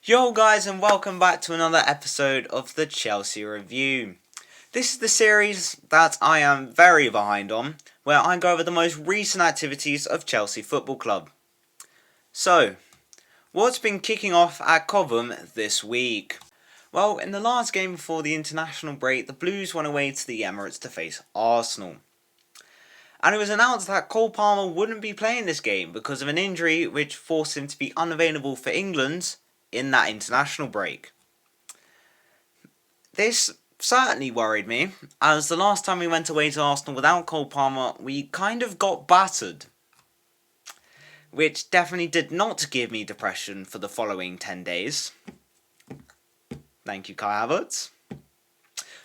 Yo guys, and welcome back to another episode of the Chelsea Review. This is the series that I am very behind on, where I go over the most recent activities of Chelsea Football Club. So, what's been kicking off at Cobham this week? Well, in the last game before the international break, the Blues went away to the Emirates to face Arsenal. And it was announced that Cole Palmer wouldn't be playing this game because of an injury which forced him to be unavailable for England in that international break. This certainly worried me, as the last time we went away to Arsenal without Cole Palmer, we kind of got battered. Which definitely did not give me depression for the following 10 days. Thank you, Kai Havertz.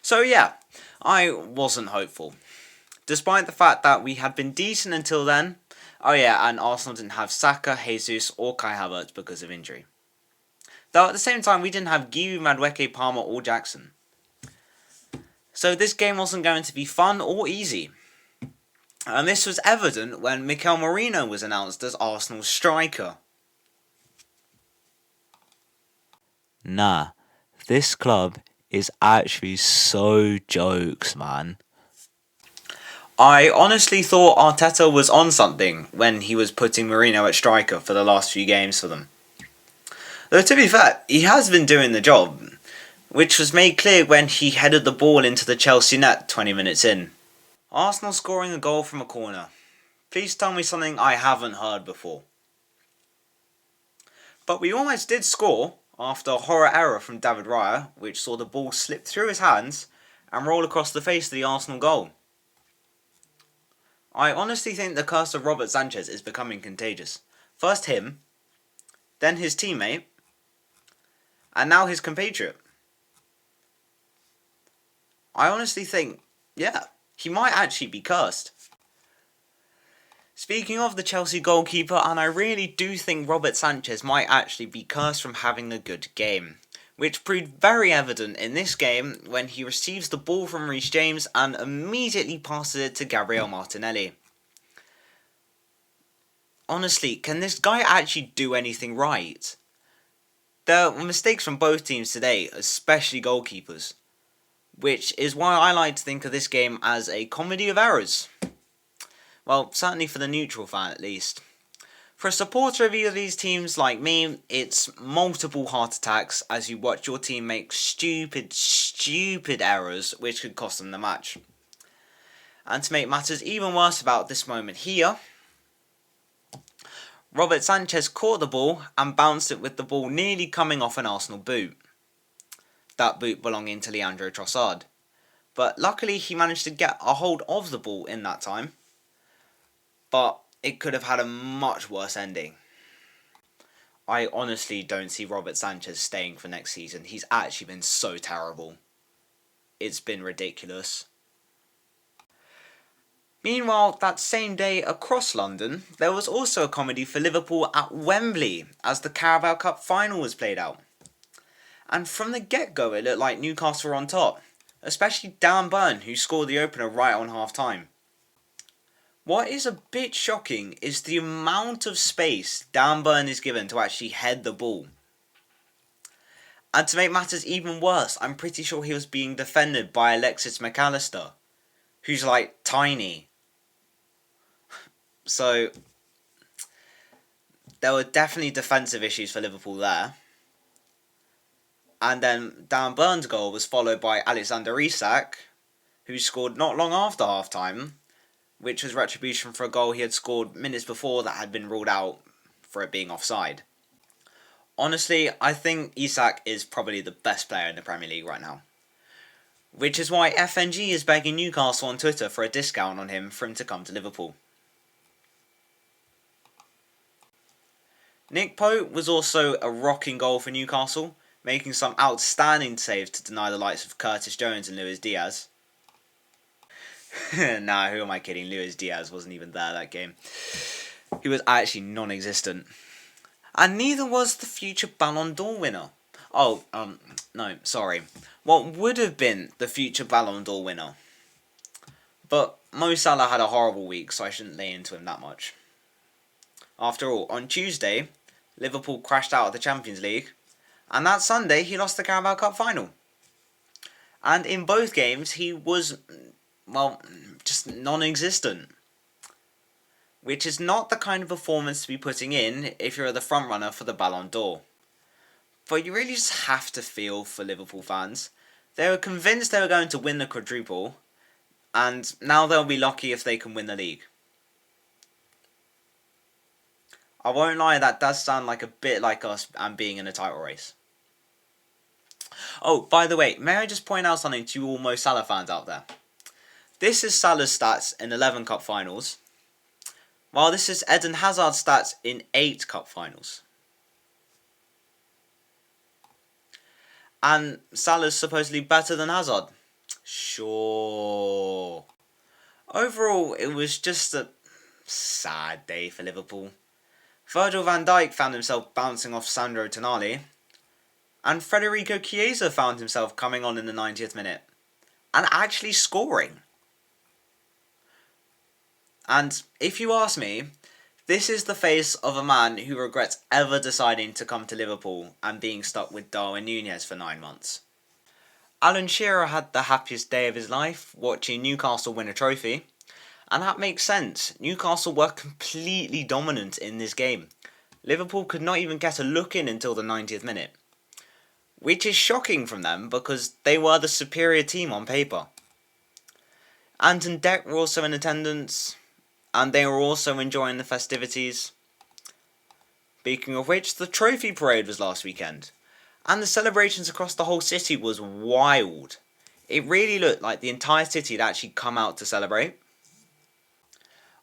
So yeah, I wasn't hopeful. Despite the fact that we had been decent until then. Oh yeah, and Arsenal didn't have Saka, Jesus or Kai Havertz because of injury. Though at the same time we didn't have Guiu, Madueke, Palmer or Jackson. So this game wasn't going to be fun or easy. And this was evident when Mikel Merino was announced as Arsenal's striker. Nah, this club is actually so jokes, man. I honestly thought Arteta was on something when he was putting Merino at striker for the last few games for them. Though to be fair, he has been doing the job, which was made clear when he headed the ball into the Chelsea net 20 minutes in. Arsenal scoring a goal from a corner. Please tell me something I haven't heard before. But we almost did score after a horror error from David Raya, which saw the ball slip through his hands and roll across the face of the Arsenal goal. I honestly think the curse of Robert Sanchez is becoming contagious. First him, then his teammate, and now his compatriot. I honestly think, yeah, he might actually be cursed. Speaking of the Chelsea goalkeeper, and I really do think Robert Sanchez might actually be cursed from having a good game, which proved very evident in this game when he receives the ball from Reece James and immediately passes it to Gabriel Martinelli. Honestly, can this guy actually do anything right? There were mistakes from both teams today, especially goalkeepers, which is why I like to think of this game as a comedy of errors. Well, certainly for the neutral fan at least. For a supporter of either of these teams like me, it's multiple heart attacks as you watch your team make stupid errors which could cost them the match. And to make matters even worse about this moment here, Robert Sanchez caught the ball and bounced it with the ball nearly coming off an Arsenal boot. That boot belonging to Leandro Trossard. But luckily he managed to get a hold of the ball in that time. But it could have had a much worse ending. I honestly don't see Robert Sanchez staying for next season. He's actually been so terrible. It's been ridiculous. Meanwhile, that same day across London, there was also a comedy for Liverpool at Wembley as the Carabao Cup final was played out. And from the get-go it looked like Newcastle were on top, especially Dan Burn, who scored the opener right on half-time. What is a bit shocking is the amount of space Dan Burn is given to actually head the ball. And to make matters even worse, I'm pretty sure he was being defended by Alexis McAllister, who's like tiny. So there were definitely defensive issues for Liverpool there. And then Dan Burn's goal was followed by Alexander Isak, who scored not long after half-time, which was retribution for a goal he had scored minutes before that had been ruled out for it being offside. Honestly, I think Isak is probably the best player in the Premier League right now. Which is why FNG is begging Newcastle on Twitter for a discount on him for him to come to Liverpool. Nick Pope was also a rocking goal for Newcastle, making some outstanding saves to deny the likes of Curtis Jones and Luis Diaz. Nah, who am I kidding? Luis Diaz wasn't even there that game. He was actually non-existent. And neither was the future Ballon d'Or winner. No, sorry. What would have been the future Ballon d'Or winner. But Mo Salah had a horrible week, so I shouldn't lay into him that much. After all, on Tuesday, Liverpool crashed out of the Champions League, And that Sunday, he lost the Carabao Cup final. And in both games, he was, well, just non-existent. Which is not the kind of performance to be putting in if you're the front runner for the Ballon d'Or. But you really just have to feel for Liverpool fans. They were convinced they were going to win the quadruple, and now they'll be lucky if they can win the league. I won't lie, that does sound like a bit like us and being in a title race. Oh, by the way, may I just point out something to you all Mo Salah fans out there? This is Salah's stats in 11 cup finals, while this is Eden Hazard's stats in 8 cup finals. And Salah's supposedly better than Hazard. Sure. Overall, it was just a sad day for Liverpool. Virgil van Dijk found himself bouncing off Sandro Tonali, and Federico Chiesa found himself coming on in the 90th minute, and actually scoring. And if you ask me, this is the face of a man who regrets ever deciding to come to Liverpool and being stuck with Darwin Núñez for 9 months. Alan Shearer had the happiest day of his life watching Newcastle win a trophy, and that makes sense. Newcastle were completely dominant in this game. Liverpool could not even get a look in until the 90th minute, which is shocking from them because they were the superior team on paper. Ant and Dec were also in attendance, and they were also enjoying the festivities. Speaking of which, the trophy parade was last weekend, and the celebrations across the whole city was wild. It really looked like the entire city had actually come out to celebrate.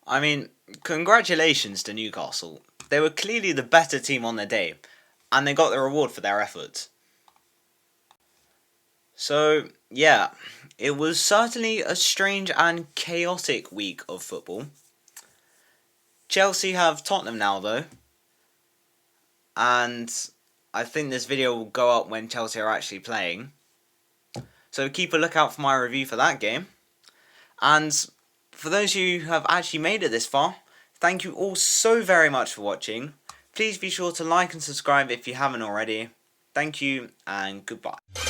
I mean, congratulations to Newcastle. They were clearly the better team on their day, and they got the reward for their efforts. So, yeah, it was certainly a strange and chaotic week of football. Chelsea have Tottenham now though, and I think this video will go up when Chelsea are actually playing. So keep a lookout for my review for that game. And for those of you who have actually made it this far, thank you all so very much for watching. Please be sure to like and subscribe if you haven't already. Thank you and goodbye.